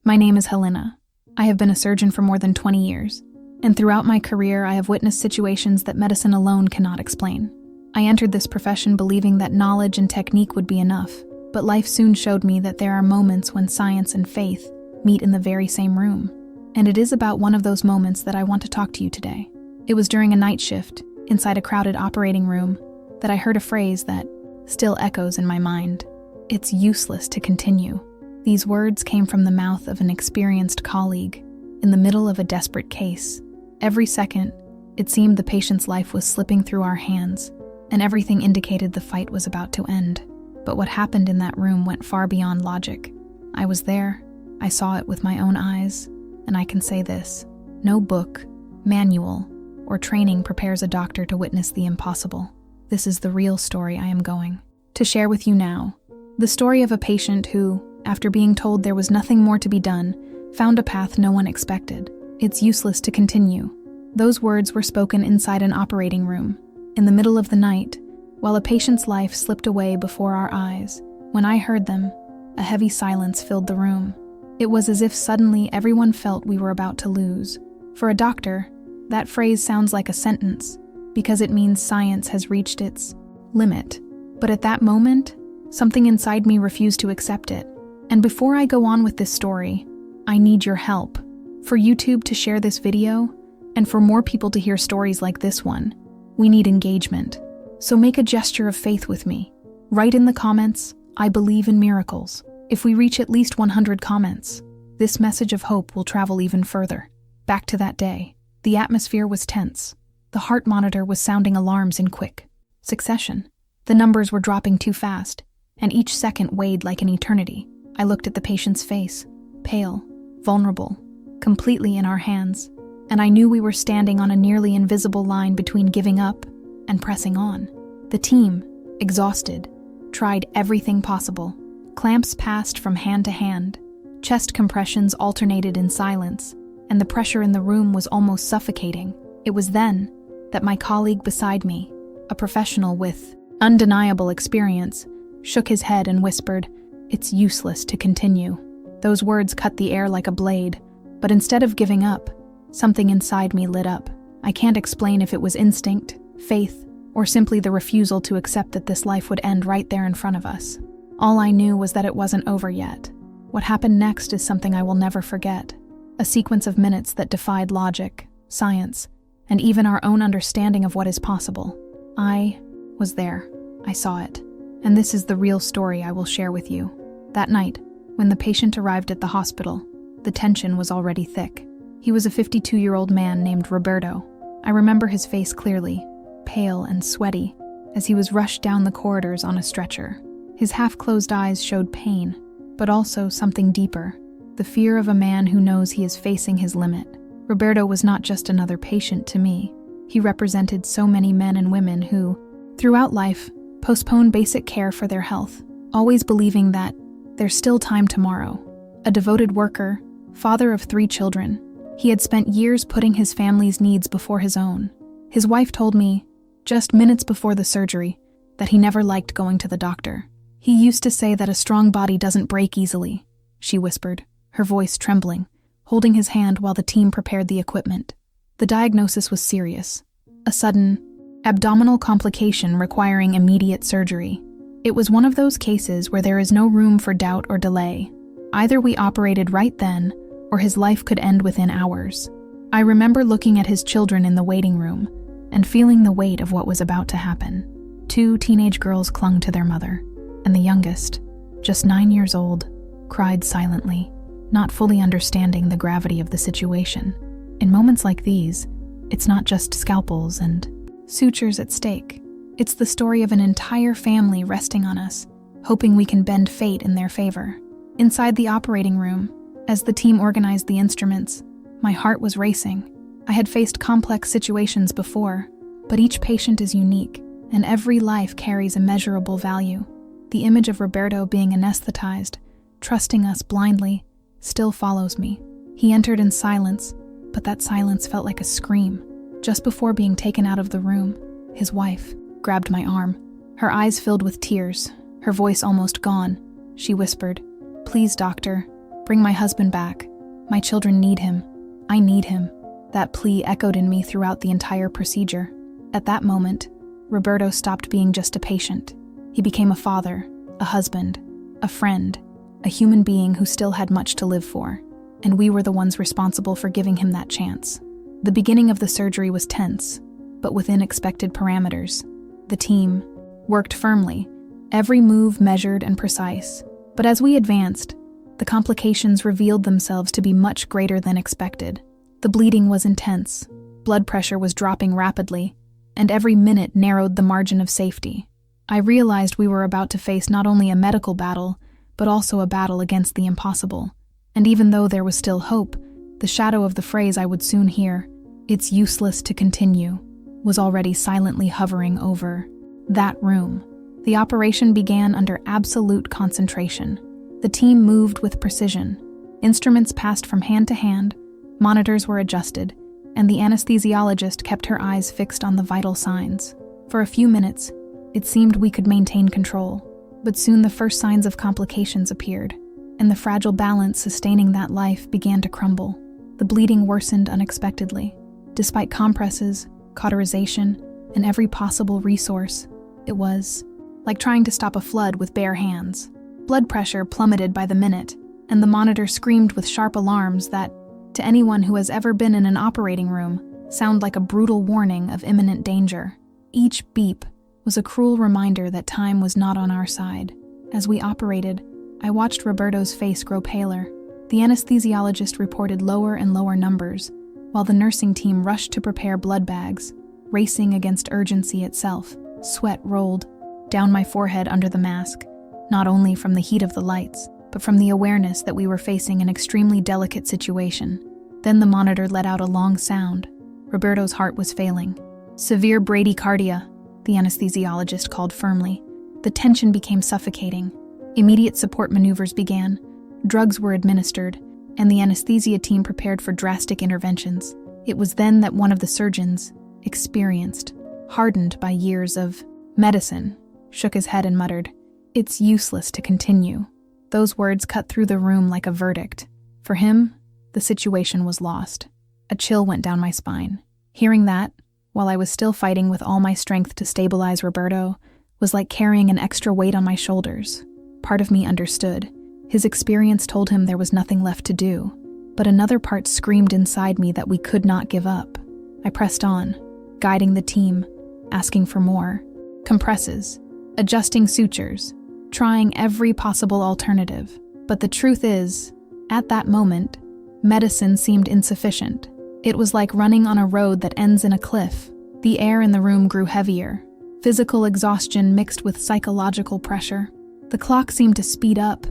My name is Helena. I have been a surgeon for more than 20 years, and throughout my career I have witnessed situations that medicine alone cannot explain. I entered this profession believing that knowledge and technique would be enough, but life soon showed me that there are moments when science and faith meet in the very same room. And it is about one of those moments that I want to talk to you today. It was during a night shift, inside a crowded operating room, that I heard a phrase that still echoes in my mind. It's useless to continue. These words came from the mouth of an experienced colleague in the middle of a desperate case. Every second, it seemed the patient's life was slipping through our hands, and everything indicated the fight was about to end. But what happened in that room went far beyond logic. I was there, I saw it with my own eyes, and I can say this: no book, manual, or training prepares a doctor to witness the impossible. This is the real story I am going to share with you now. The story of a patient who, after being told there was nothing more to be done, found a path no one expected. It's useless to continue. Those words were spoken inside an operating room, in the middle of the night, while a patient's life slipped away before our eyes. When I heard them, a heavy silence filled the room. It was as if suddenly everyone felt we were about to lose. For a doctor, that phrase sounds like a sentence, because it means science has reached its limit. But at that moment, something inside me refused to accept it. And before I go on with this story, I need your help. For YouTube to share this video, and for more people to hear stories like this one, we need engagement. So make a gesture of faith with me. Write in the comments, "I believe in miracles." If we reach at least 100 comments, this message of hope will travel even further. Back to that day. The atmosphere was tense. The heart monitor was sounding alarms in quick succession. The numbers were dropping too fast, and each second weighed like an eternity. I looked at the patient's face, pale, vulnerable, completely in our hands, and I knew we were standing on a nearly invisible line between giving up and pressing on. The team, exhausted, tried everything possible. Clamps passed from hand to hand, chest compressions alternated in silence, and the pressure in the room was almost suffocating. It was then that my colleague beside me, a professional with undeniable experience, shook his head and whispered, "It's useless to continue." Those words cut the air like a blade, but instead of giving up, something inside me lit up. I can't explain if it was instinct, faith, or simply the refusal to accept that this life would end right there in front of us. All I knew was that it wasn't over yet. What happened next is something I will never forget. A sequence of minutes that defied logic, science, and even our own understanding of what is possible. I was there. I saw it. And this is the real story I will share with you. That night, when the patient arrived at the hospital, the tension was already thick. He was a 52-year-old man named Roberto. I remember his face clearly, pale and sweaty, as he was rushed down the corridors on a stretcher. His half-closed eyes showed pain, but also something deeper, the fear of a man who knows he is facing his limit. Roberto was not just another patient to me. He represented so many men and women who, throughout life, postpone basic care for their health, always believing that there's still time tomorrow. A devoted worker, father of 3 children, he had spent years putting his family's needs before his own. His wife told me, just minutes before the surgery, that he never liked going to the doctor. He used to say that a strong body doesn't break easily, she whispered, her voice trembling, holding his hand while the team prepared the equipment. The diagnosis was serious, a sudden, abdominal complication requiring immediate surgery. It was one of those cases where there is no room for doubt or delay. Either we operated right then, or his life could end within hours. I remember looking at his children in the waiting room and feeling the weight of what was about to happen. 2 teenage girls clung to their mother, and the youngest, just 9 years old, cried silently, not fully understanding the gravity of the situation. In moments like these, it's not just scalpels and sutures at stake. It's the story of an entire family resting on us, hoping we can bend fate in their favor. Inside the operating room, as the team organized the instruments, my heart was racing. I had faced complex situations before, but each patient is unique, and every life carries immeasurable value. The image of Roberto being anesthetized, trusting us blindly, still follows me. He entered in silence, but that silence felt like a scream. Just before being taken out of the room, his wife grabbed my arm. Her eyes filled with tears, her voice almost gone. She whispered, "Please, doctor, Bring my husband back. My children need him. I need him." That plea echoed in me throughout the entire procedure. At that moment, Roberto stopped being just a patient. He became a father, a husband, a friend, a human being who still had much to live for, and we were the ones responsible for giving him that chance. The beginning of the surgery was tense, but within expected parameters. The team worked firmly, every move measured and precise. But as we advanced, the complications revealed themselves to be much greater than expected. The bleeding was intense, blood pressure was dropping rapidly, and every minute narrowed the margin of safety. I realized we were about to face not only a medical battle, but also a battle against the impossible. And even though there was still hope, the shadow of the phrase I would soon hear, "It's useless to continue," was already silently hovering over that room. The operation began under absolute concentration. The team moved with precision. Instruments passed from hand to hand, monitors were adjusted, and the anesthesiologist kept her eyes fixed on the vital signs. For a few minutes, it seemed we could maintain control, but soon the first signs of complications appeared, and the fragile balance sustaining that life began to crumble. The bleeding worsened unexpectedly. Despite compresses, cauterization, and every possible resource, it was like trying to stop a flood with bare hands. Blood pressure plummeted by the minute, and the monitor screamed with sharp alarms that, to anyone who has ever been in an operating room, sound like a brutal warning of imminent danger. Each beep was a cruel reminder that time was not on our side. As we operated, I watched Roberto's face grow paler. The anesthesiologist reported lower and lower numbers, while the nursing team rushed to prepare blood bags, racing against urgency itself. Sweat rolled down my forehead under the mask, not only from the heat of the lights, but from the awareness that we were facing an extremely delicate situation. Then the monitor let out a long sound. Roberto's heart was failing. "Severe bradycardia," the anesthesiologist called firmly. The tension became suffocating. Immediate support maneuvers began, drugs were administered, and the anesthesia team prepared for drastic interventions. It was then that one of the surgeons, experienced, hardened by years of medicine, shook his head and muttered, "It's useless to continue." Those words cut through the room like a verdict. For him, the situation was lost. A chill went down my spine. Hearing that, while I was still fighting with all my strength to stabilize Roberto, was like carrying an extra weight on my shoulders. Part of me understood. His experience told him there was nothing left to do, but another part screamed inside me that we could not give up. I pressed on, guiding the team, asking for more. Compresses, adjusting sutures, trying every possible alternative. But the truth is, at that moment, medicine seemed insufficient. It was like running on a road that ends in a cliff. The air in the room grew heavier, physical exhaustion mixed with psychological pressure. The clock seemed to speed up,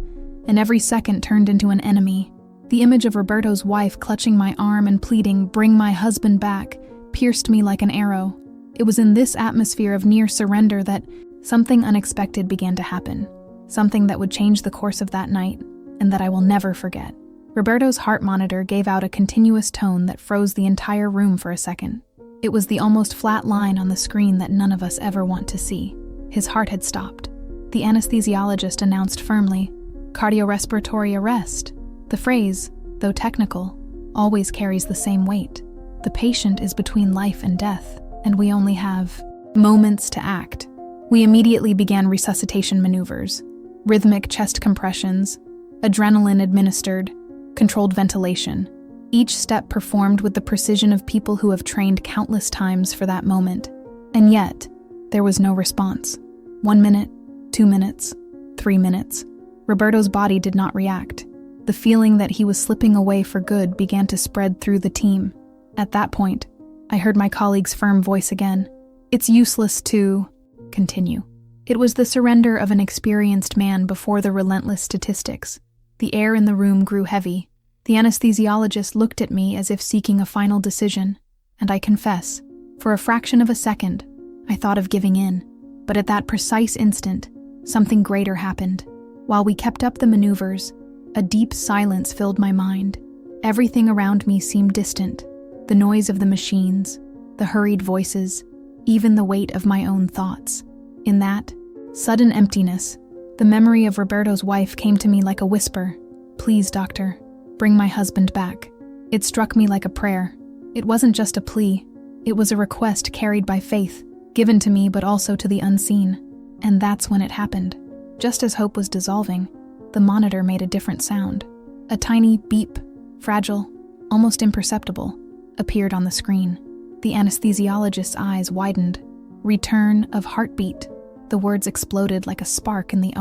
and every second turned into an enemy. The image of Roberto's wife clutching my arm and pleading, "Bring my husband back," pierced me like an arrow. It was in this atmosphere of near surrender that something unexpected began to happen, something that would change the course of that night, and that I will never forget. Roberto's heart monitor gave out a continuous tone that froze the entire room for a second. It was the almost flat line on the screen that none of us ever want to see. His heart had stopped. The anesthesiologist announced firmly, "Cardiorespiratory arrest." The phrase, though technical, always carries the same weight. The patient is between life and death, and we only have moments to act. We immediately began resuscitation maneuvers, rhythmic chest compressions, adrenaline administered, controlled ventilation. Each step performed with the precision of people who have trained countless times for that moment. And yet, there was no response. 1 minute, 2 minutes, 3 minutes. Roberto's body did not react. The feeling that he was slipping away for good began to spread through the team. At that point, I heard my colleague's firm voice again. "It's useless to continue." It was the surrender of an experienced man before the relentless statistics. The air in the room grew heavy. The anesthesiologist looked at me as if seeking a final decision, and I confess, for a fraction of a second, I thought of giving in. But at that precise instant, something greater happened. While we kept up the maneuvers, a deep silence filled my mind. Everything around me seemed distant. The noise of the machines, the hurried voices, even the weight of my own thoughts. In that sudden emptiness, the memory of Roberto's wife came to me like a whisper. "Please, doctor, bring my husband back." It struck me like a prayer. It wasn't just a plea. It was a request carried by faith, given to me but also to the unseen. And that's when it happened. Just as hope was dissolving, the monitor made a different sound. A tiny beep, fragile, almost imperceptible, appeared on the screen. The anesthesiologist's eyes widened. "Return of heartbeat." The words exploded like a spark in the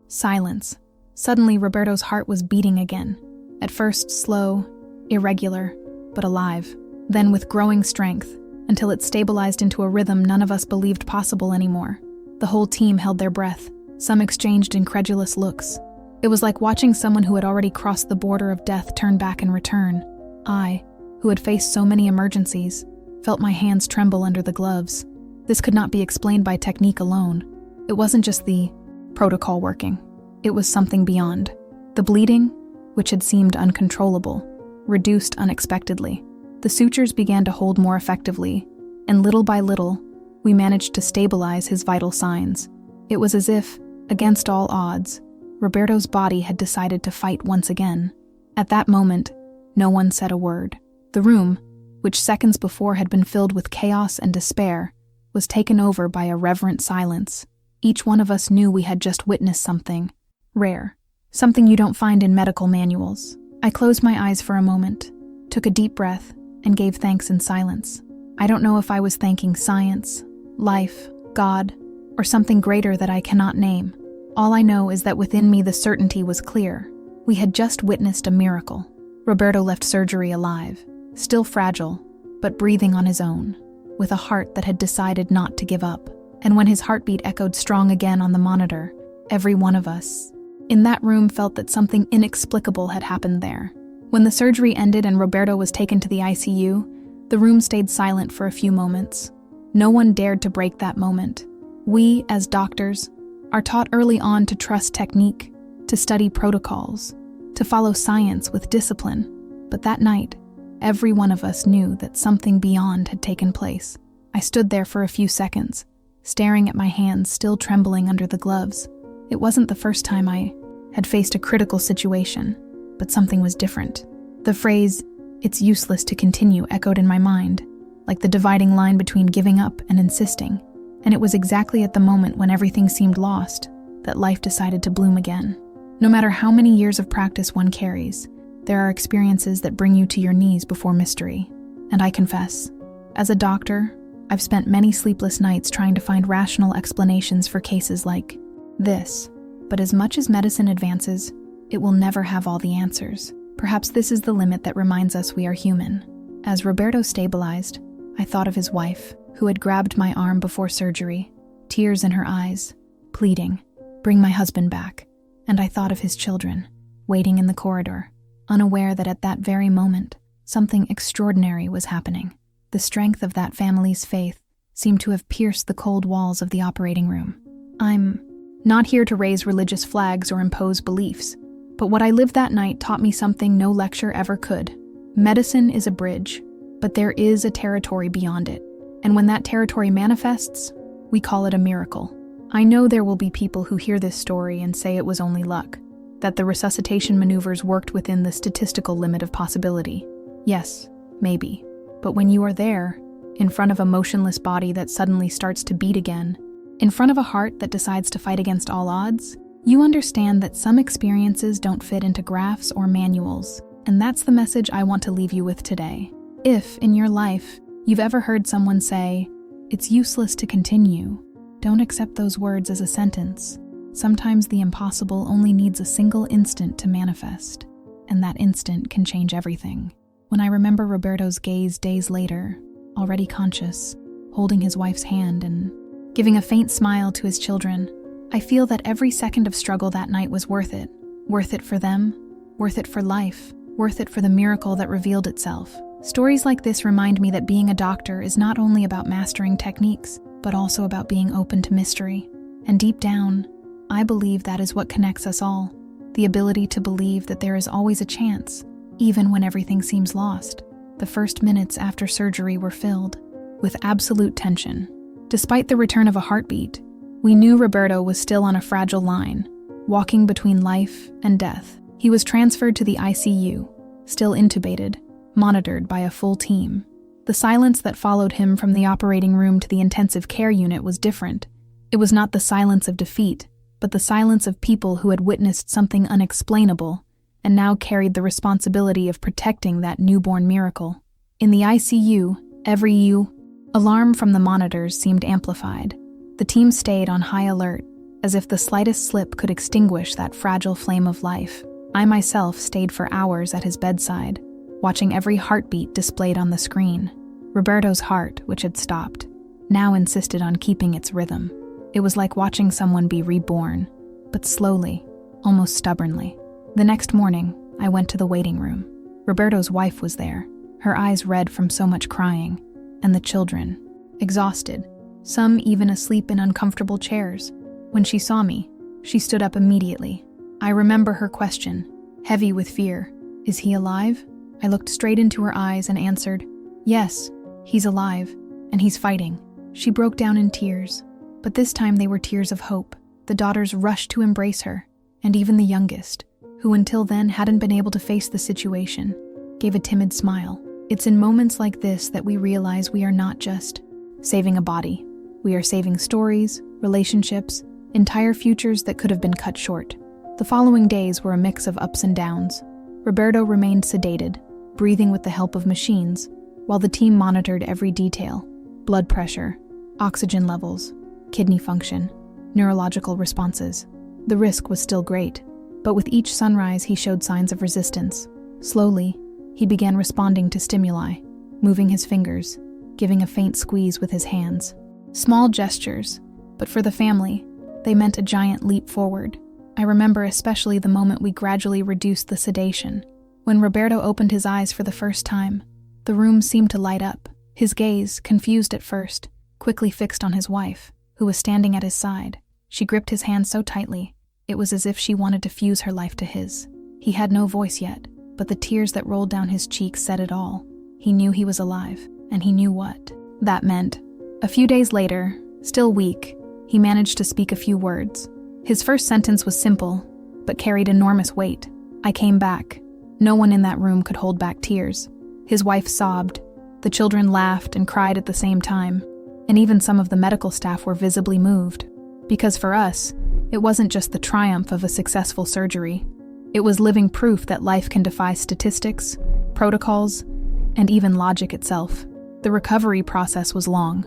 silence. Suddenly, Roberto's heart was beating again. At first slow, irregular, but alive. Then with growing strength, until it stabilized into a rhythm none of us believed possible anymore. The whole team held their breath. Some exchanged incredulous looks. It was like watching someone who had already crossed the border of death turn back and return. I, who had faced so many emergencies, felt my hands tremble under the gloves. This could not be explained by technique alone. It wasn't just the protocol working. It was something beyond. The bleeding, which had seemed uncontrollable, reduced unexpectedly. The sutures began to hold more effectively, and little by little, we managed to stabilize his vital signs. It was as if, against all odds, Roberto's body had decided to fight once again. At that moment, no one said a word. The room, which seconds before had been filled with chaos and despair, was taken over by a reverent silence. Each one of us knew we had just witnessed something rare, something you don't find in medical manuals. I closed my eyes for a moment, took a deep breath, and gave thanks in silence. I don't know if I was thanking science, life, God, or something greater that I cannot name. All I know is that within me the certainty was clear. We had just witnessed a miracle. Roberto left surgery alive, still fragile, but breathing on his own, with a heart that had decided not to give up. And when his heartbeat echoed strong again on the monitor, every one of us in that room felt that something inexplicable had happened there. When the surgery ended and Roberto was taken to the ICU, the room stayed silent for a few moments. No one dared to break that moment. We, as doctors, are taught early on to trust technique, to study protocols, to follow science with discipline. But that night, every one of us knew that something beyond had taken place. I stood there for a few seconds, staring at my hands still trembling under the gloves. It wasn't the first time I had faced a critical situation, but something was different. The phrase, "It's useless to continue," echoed in my mind, like the dividing line between giving up and insisting. And it was exactly at the moment when everything seemed lost that life decided to bloom again. No matter how many years of practice one carries, there are experiences that bring you to your knees before mystery. And I confess, as a doctor, I've spent many sleepless nights trying to find rational explanations for cases like this. But as much as medicine advances, it will never have all the answers. Perhaps this is the limit that reminds us we are human. As Roberto stabilized, I thought of his wife, who had grabbed my arm before surgery, tears in her eyes, pleading, "Bring my husband back." And I thought of his children, waiting in the corridor, unaware that at that very moment, something extraordinary was happening. The strength of that family's faith seemed to have pierced the cold walls of the operating room. I'm not here to raise religious flags or impose beliefs, but what I lived that night taught me something no lecture ever could. Medicine is a bridge, but there is a territory beyond it. And when that territory manifests, we call it a miracle. I know there will be people who hear this story and say it was only luck, that the resuscitation maneuvers worked within the statistical limit of possibility. Yes, maybe. But when you are there, in front of a motionless body that suddenly starts to beat again, in front of a heart that decides to fight against all odds, you understand that some experiences don't fit into graphs or manuals. And that's the message I want to leave you with today. If, in your life, you've ever heard someone say, "It's useless to continue," don't accept those words as a sentence. Sometimes the impossible only needs a single instant to manifest, and that instant can change everything. When I remember Roberto's gaze days later, already conscious, holding his wife's hand and giving a faint smile to his children, I feel that every second of struggle that night was worth it. Worth it for them, worth it for life, worth it for the miracle that revealed itself. Stories like this remind me that being a doctor is not only about mastering techniques, but also about being open to mystery. And deep down, I believe that is what connects us all. The ability to believe that there is always a chance, even when everything seems lost. The first minutes after surgery were filled with absolute tension. Despite the return of a heartbeat, we knew Roberto was still on a fragile line, walking between life and death. He was transferred to the ICU, still intubated, monitored by a full team. The silence that followed him from the operating room to the intensive care unit was different. It was not the silence of defeat, but the silence of people who had witnessed something unexplainable and now carried the responsibility of protecting that newborn miracle. In the ICU, every alarm from the monitors seemed amplified. The team stayed on high alert, as if the slightest slip could extinguish that fragile flame of life. I myself stayed for hours at his bedside, watching every heartbeat displayed on the screen. Roberto's heart, which had stopped, now insisted on keeping its rhythm. It was like watching someone be reborn, but slowly, almost stubbornly. The next morning, I went to the waiting room. Roberto's wife was there, her eyes red from so much crying, and the children, exhausted, some even asleep in uncomfortable chairs. When she saw me, she stood up immediately. I remember her question, heavy with fear. "Is he alive?" I looked straight into her eyes and answered, "Yes, he's alive, and he's fighting." She broke down in tears, but this time they were tears of hope. The daughters rushed to embrace her, and even the youngest, who until then hadn't been able to face the situation, gave a timid smile. It's in moments like this that we realize we are not just saving a body. We are saving stories, relationships, entire futures that could have been cut short. The following days were a mix of ups and downs. Roberto remained sedated, breathing with the help of machines, while the team monitored every detail: blood pressure, oxygen levels, kidney function, neurological responses. The risk was still great, but with each sunrise he showed signs of resistance. Slowly, he began responding to stimuli, moving his fingers, giving a faint squeeze with his hands. Small gestures, but for the family, they meant a giant leap forward. I remember especially the moment we gradually reduced the sedation. When Roberto opened his eyes for the first time, the room seemed to light up. His gaze, confused at first, quickly fixed on his wife, who was standing at his side. She gripped his hand so tightly, it was as if she wanted to fuse her life to his. He had no voice yet, but the tears that rolled down his cheeks said it all. He knew he was alive, and he knew what that meant. A few days later, still weak, he managed to speak a few words. His first sentence was simple, but carried enormous weight. "I came back." No one in that room could hold back tears. His wife sobbed. The children laughed and cried at the same time, and even some of the medical staff were visibly moved. Because for us, it wasn't just the triumph of a successful surgery. It was living proof that life can defy statistics, protocols, and even logic itself. The recovery process was long.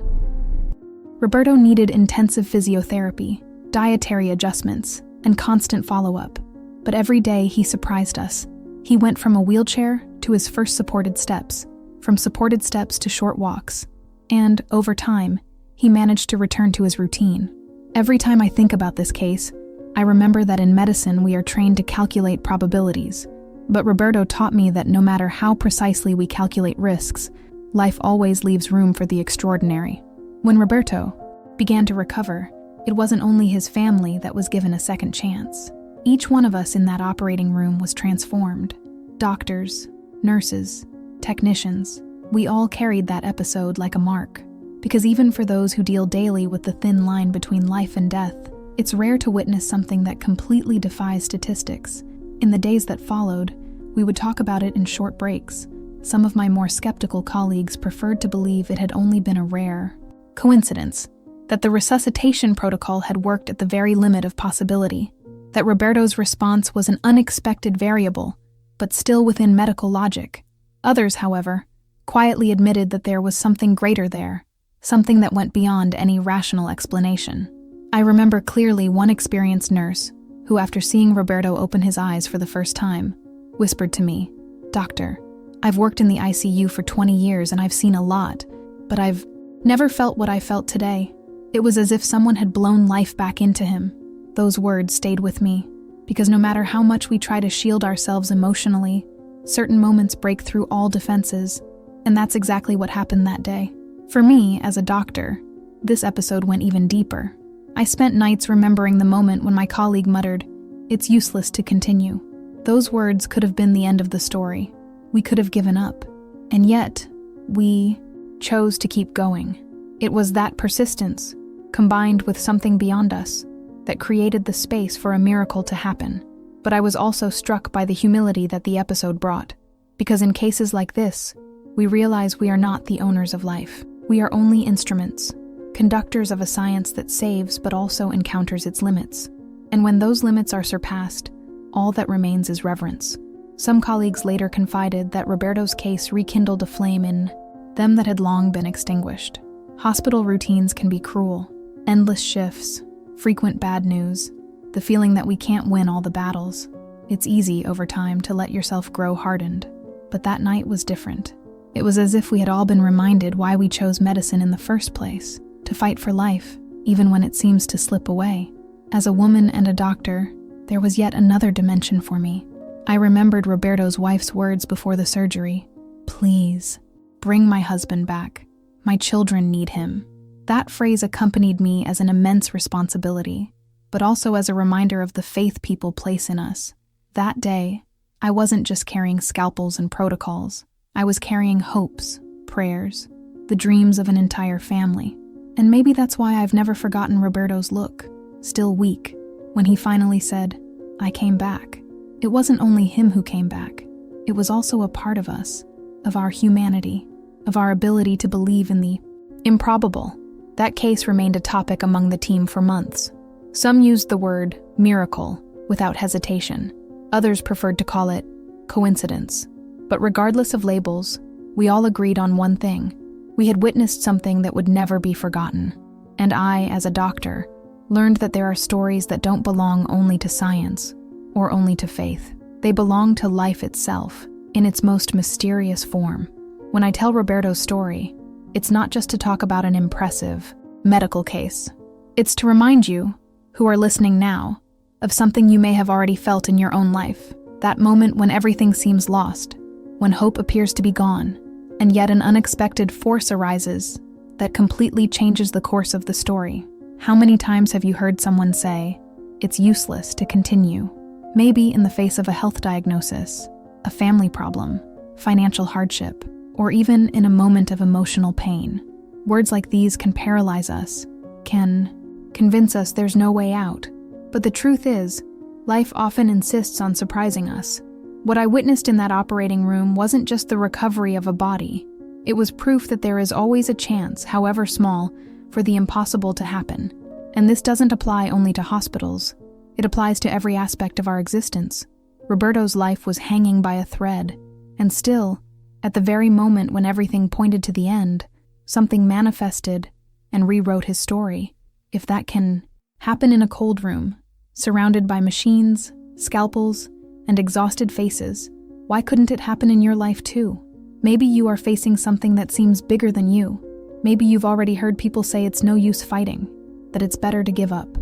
Roberto needed intensive physiotherapy, dietary adjustments, and constant follow-up. But every day he surprised us. He went from a wheelchair to his first supported steps, from supported steps to short walks. And, over time, he managed to return to his routine. Every time I think about this case, I remember that in medicine we are trained to calculate probabilities. But Roberto taught me that no matter how precisely we calculate risks, life always leaves room for the extraordinary. When Roberto began to recover, it wasn't only his family that was given a second chance. Each one of us in that operating room was transformed. Doctors, nurses, technicians, we all carried that episode like a mark. Because even for those who deal daily with the thin line between life and death, it's rare to witness something that completely defies statistics. In the days that followed, we would talk about it in short breaks. Some of my more skeptical colleagues preferred to believe it had only been a rare coincidence, that the resuscitation protocol had worked at the very limit of possibility, that Roberto's response was an unexpected variable, but still within medical logic. Others, however, quietly admitted that there was something greater there, something that went beyond any rational explanation. I remember clearly one experienced nurse who, after seeing Roberto open his eyes for the first time, whispered to me, "Doctor, I've worked in the ICU for 20 years and I've seen a lot, but I've never felt what I felt today." It was as if someone had blown life back into him. Those words stayed with me, because no matter how much we try to shield ourselves emotionally, certain moments break through all defenses, and that's exactly what happened that day. For me, as a doctor, this episode went even deeper. I spent nights remembering the moment when my colleague muttered, "It's useless to continue." Those words could have been the end of the story. We could have given up. And yet, we chose to keep going. It was that persistence, combined with something beyond us, that created the space for a miracle to happen. But I was also struck by the humility that the episode brought, because in cases like this, we realize we are not the owners of life. We are only instruments, conductors of a science that saves but also encounters its limits. And when those limits are surpassed, all that remains is reverence. Some colleagues later confided that Roberto's case rekindled a flame in them that had long been extinguished. Hospital routines can be cruel. Endless shifts, frequent bad news, the feeling that we can't win all the battles. It's easy over time to let yourself grow hardened. But that night was different. It was as if we had all been reminded why we chose medicine in the first place, to fight for life, even when it seems to slip away. As a woman and a doctor, there was yet another dimension for me. I remembered Roberto's wife's words before the surgery. "Please, bring my husband back. My children need him." That phrase accompanied me as an immense responsibility, but also as a reminder of the faith people place in us. That day, I wasn't just carrying scalpels and protocols. I was carrying hopes, prayers, the dreams of an entire family. And maybe that's why I've never forgotten Roberto's look, still weak, when he finally said, "I came back." It wasn't only him who came back. It was also a part of us, of our humanity, of our ability to believe in the improbable. That case remained a topic among the team for months. Some used the word miracle without hesitation. Others preferred to call it coincidence. But regardless of labels, we all agreed on one thing. We had witnessed something that would never be forgotten. And I, as a doctor, learned that there are stories that don't belong only to science or only to faith. They belong to life itself, in its most mysterious form. When I tell Roberto's story, it's not just to talk about an impressive medical case. It's to remind you, who are listening now, of something you may have already felt in your own life. That moment when everything seems lost, when hope appears to be gone, and yet an unexpected force arises that completely changes the course of the story. How many times have you heard someone say, "It's useless to continue"? Maybe in the face of a health diagnosis, a family problem, financial hardship, or even in a moment of emotional pain. Words like these can paralyze us, can convince us there's no way out. But the truth is, life often insists on surprising us. What I witnessed in that operating room wasn't just the recovery of a body. It was proof that there is always a chance, however small, for the impossible to happen. And this doesn't apply only to hospitals. It applies to every aspect of our existence. Roberto's life was hanging by a thread, and still, at the very moment when everything pointed to the end, something manifested and rewrote his story. If that can happen in a cold room, surrounded by machines, scalpels, and exhausted faces, why couldn't it happen in your life too? Maybe you are facing something that seems bigger than you. Maybe you've already heard people say it's no use fighting, that it's better to give up.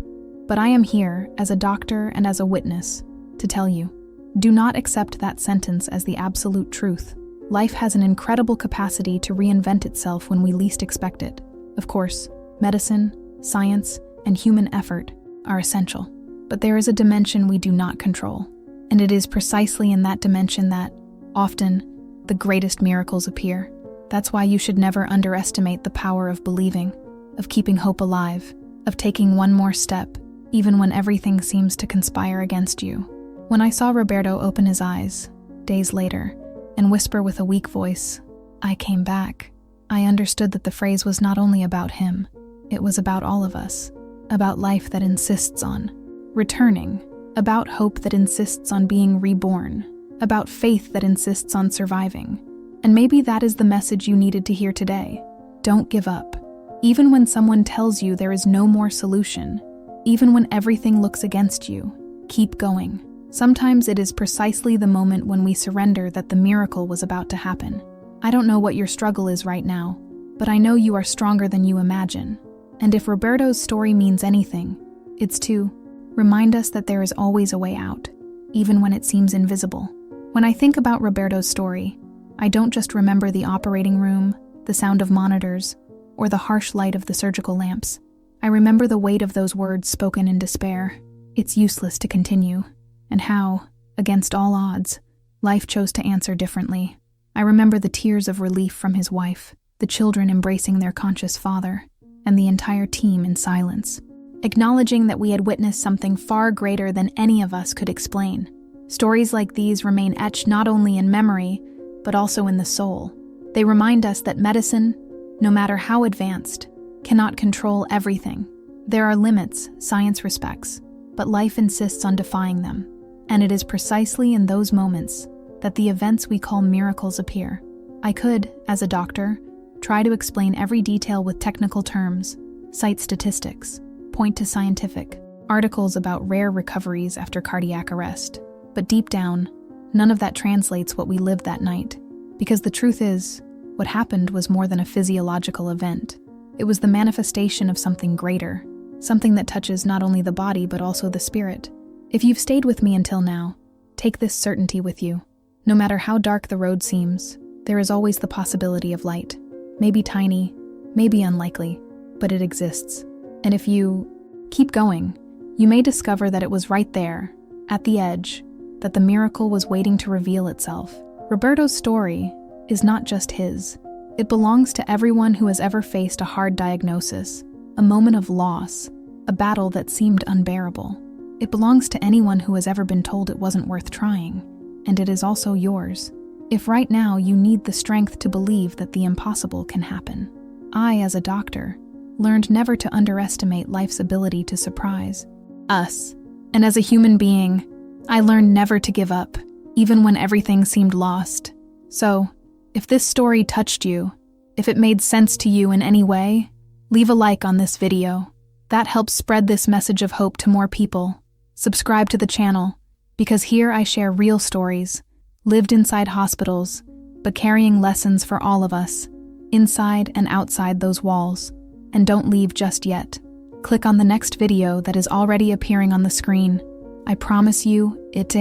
But I am here, as a doctor and as a witness, to tell you, do not accept that sentence as the absolute truth. Life has an incredible capacity to reinvent itself when we least expect it. Of course, medicine, science, and human effort are essential. But there is a dimension we do not control. And it is precisely in that dimension that, often, the greatest miracles appear. That's why you should never underestimate the power of believing, of keeping hope alive, of taking one more step, even when everything seems to conspire against you. When I saw Roberto open his eyes, days later, and whisper with a weak voice, "I came back," I understood that the phrase was not only about him, it was about all of us, about life that insists on returning, about hope that insists on being reborn, about faith that insists on surviving. And maybe that is the message you needed to hear today. Don't give up. Even when someone tells you there is no more solution, even when everything looks against you, keep going. Sometimes it is precisely the moment when we surrender that the miracle was about to happen. I don't know what your struggle is right now, but I know you are stronger than you imagine. And if Roberto's story means anything, it's to remind us that there is always a way out, even when it seems invisible. When I think about Roberto's story, I don't just remember the operating room, the sound of monitors, or the harsh light of the surgical lamps. I remember the weight of those words spoken in despair. It's useless to continue. And how, against all odds, life chose to answer differently. I remember the tears of relief from his wife, the children embracing their conscious father, and the entire team in silence. acknowledging that we had witnessed something far greater than any of us could explain. Stories like these remain etched not only in memory, but also in the soul. They remind us that medicine, no matter how advanced, cannot control everything. There are limits science respects, but life insists on defying them. And it is precisely in those moments that the events we call miracles appear. I could, as a doctor, try to explain every detail with technical terms, cite statistics, point to scientific articles about rare recoveries after cardiac arrest. But deep down, none of that translates what we lived that night. Because the truth is, what happened was more than a physiological event. It was the manifestation of something greater, something that touches not only the body but also the spirit. If you've stayed with me until now, take this certainty with you. No matter how dark the road seems, there is always the possibility of light. Maybe tiny, maybe unlikely, but it exists. And if you keep going, you may discover that it was right there, at the edge, that the miracle was waiting to reveal itself. Roberto's story is not just his. It belongs to everyone who has ever faced a hard diagnosis, a moment of loss, a battle that seemed unbearable. It belongs to anyone who has ever been told it wasn't worth trying, and it is also yours. If right now you need the strength to believe that the impossible can happen. I, as a doctor, learned never to underestimate life's ability to surprise us. And as a human being, I learned never to give up, even when everything seemed lost. So, if this story touched you, if it made sense to you in any way, leave a like on this video. That helps spread this message of hope to more people. Subscribe to the channel, because here I share real stories, lived inside hospitals, but carrying lessons for all of us, inside and outside those walls. And don't leave just yet. Click on the next video that is already appearing on the screen. I promise you, it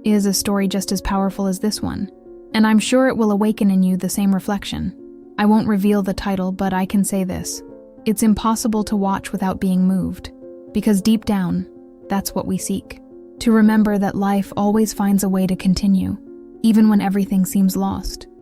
is a story just as powerful as this one, and I'm sure it will awaken in you the same reflection. I won't reveal the title, but I can say this. It's impossible to watch without being moved, because deep down, that's what we seek. To remember that life always finds a way to continue, even when everything seems lost.